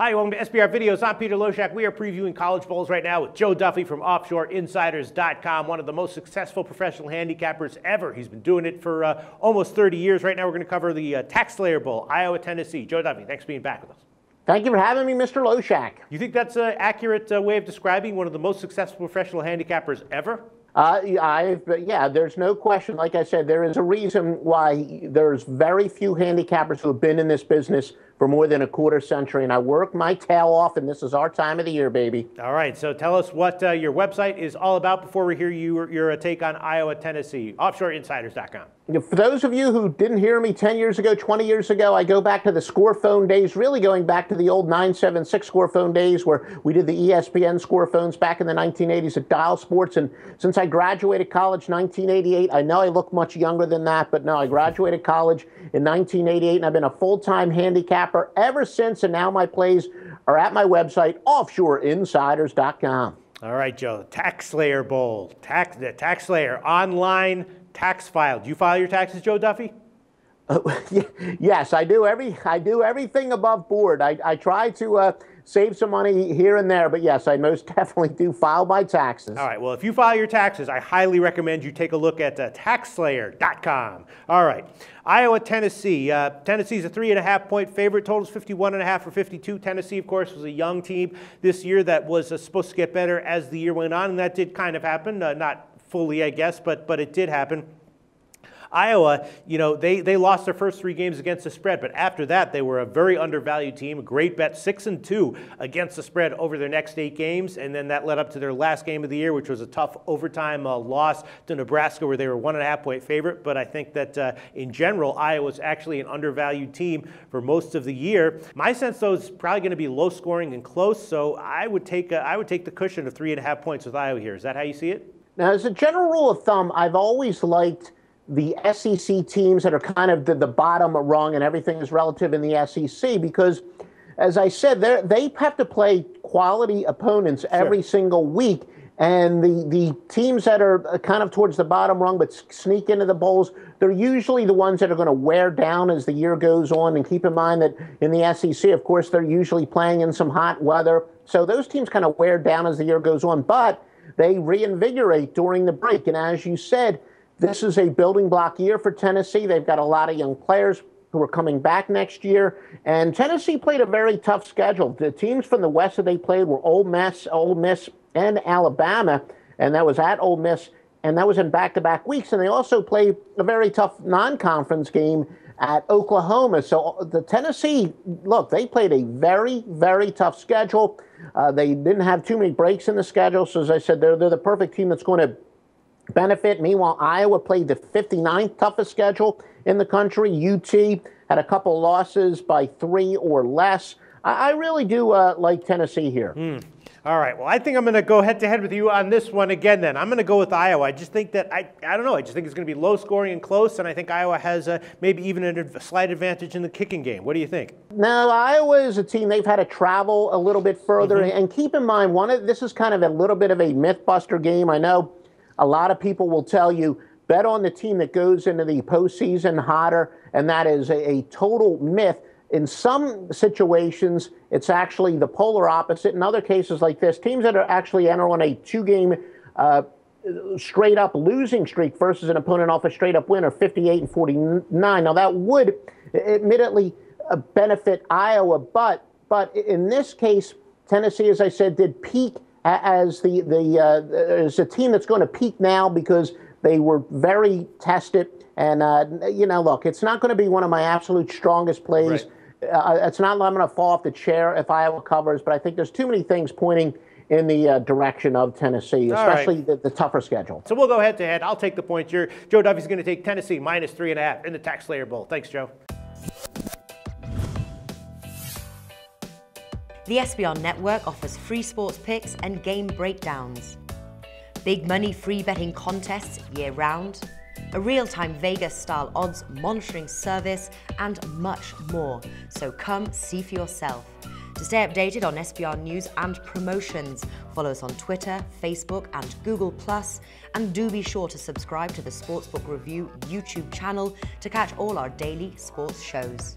Hi, welcome to SBR Videos. I'm Peter Loshak. We are previewing college bowls right now with Joe Duffy from OffshoreInsiders.com, one of the most successful professional handicappers ever. He's been doing it for almost 30 years. Right now we're going to cover the Taxslayer Bowl, Iowa, Tennessee. Joe Duffy, thanks for being back with us. Thank you for having me, Mr. Loshak. You think that's an accurate way of describing one of the most successful professional handicappers ever? Yeah, there's no question. Like I said, there is a reason why there's very few handicappers who have been in this business for more than a quarter century, and I work my tail off, and this is our time of the year, baby. All right, so tell us what your website is all about before we hear your take on Iowa, Tennessee. OffshoreInsiders.com. For those of you who didn't hear me 10 years ago, 20 years ago, I go back to the score phone days, really going back to the old 976 score phone days where we did the ESPN score phones back in the 1980s at Dial Sports. And since I graduated college 1988, I know I look much younger than that, but no, I graduated college in 1988, and I've been a full-time handicapper ever since, and now my plays are at my website, OffshoreInsiders.com. All right, Joe, Taxslayer Bowl, the Taxslayer online tax file. Do you file your taxes, Joe Duffy? Yes, I do. I do everything above board. I try to save some money here and there, but yes, I most definitely do file my taxes. All right, well, if you file your taxes, I highly recommend you take a look at Taxslayer.com. All right, Iowa, Tennessee. Tennessee's a 3.5-point favorite. Total's 51.5 for 52. Tennessee, of course, was a young team this year that was supposed to get better as the year went on, and that did kind of happen. Not fully, I guess, but it did happen. Iowa, you know, they lost their first 3 games against the spread, but after that, they were a very undervalued team, a great bet, 6-2 against the spread over their next 8 games, and then that led up to their last game of the year, which was a tough overtime loss to Nebraska, where they were 1.5-point favorite. But I think that in general, Iowa's actually an undervalued team for most of the year. My sense, though, is probably going to be low scoring and close, so I would take the cushion of 3.5 points with Iowa here. Is that how you see it? Now, as a general rule of thumb, I've always liked the SEC teams that are kind of the bottom rung and everything is relative in the SEC because, as I said, they have to play quality opponents every single week. And the teams that are kind of towards the bottom rung but sneak into the bowls, they're usually the ones that are going to wear down as the year goes on. And keep in mind that in the SEC, of course, they're usually playing in some hot weather. So those teams kind of wear down as the year goes on, but they reinvigorate during the break. And as you said, this is a building block year for Tennessee. They've got a lot of young players who are coming back next year. And Tennessee played a very tough schedule. The teams from the West that they played were Ole Miss, and Alabama. And that was at Ole Miss. And that was in back-to-back weeks. And they also played a very tough non-conference game at Oklahoma. So the Tennessee, look, they played a very, very tough schedule. They didn't have too many breaks in the schedule. So as I said, they're the perfect team that's going to benefit. Meanwhile, Iowa played the 59th toughest schedule in the country. UT had a couple losses by 3 or less. I really do like Tennessee here. All right, well, I think I'm going to go head-to-head with you on this one again then. I'm going to go with Iowa. I just think that, I don't know, I just think it's going to be low scoring and close, and I think Iowa has maybe even a slight advantage in the kicking game. What do you think? Now, Iowa is a team, they've had to travel a little bit further, and keep in mind, this is kind of a little bit of a myth-buster game. I know a lot of people will tell you, bet on the team that goes into the postseason hotter, and that is a total myth. In some situations, it's actually the polar opposite. In other cases like this, teams that are actually entering on a 2-game straight-up losing streak versus an opponent off a straight-up win are 58 and 49. Now, that would admittedly benefit Iowa, but in this case, Tennessee, as I said, did peak as as a team that's going to peak now because they were very tested. And, look, it's not going to be one of my absolute strongest plays. Right. It's not I'm going to fall off the chair if Iowa covers, but I think there's too many things pointing in the direction of Tennessee, especially the tougher schedule. So we'll go head-to-head. I'll take the points here. Joe Duffy's going to take Tennessee minus 3.5 in the Taxslayer Bowl. Thanks, Joe. The SBR Network offers free sports picks and game breakdowns, big money free betting contests year-round, a real-time Vegas-style odds monitoring service, and much more. So come see for yourself. To stay updated on SBR news and promotions, follow us on Twitter, Facebook, and Google+, and do be sure to subscribe to the Sportsbook Review YouTube channel to catch all our daily sports shows.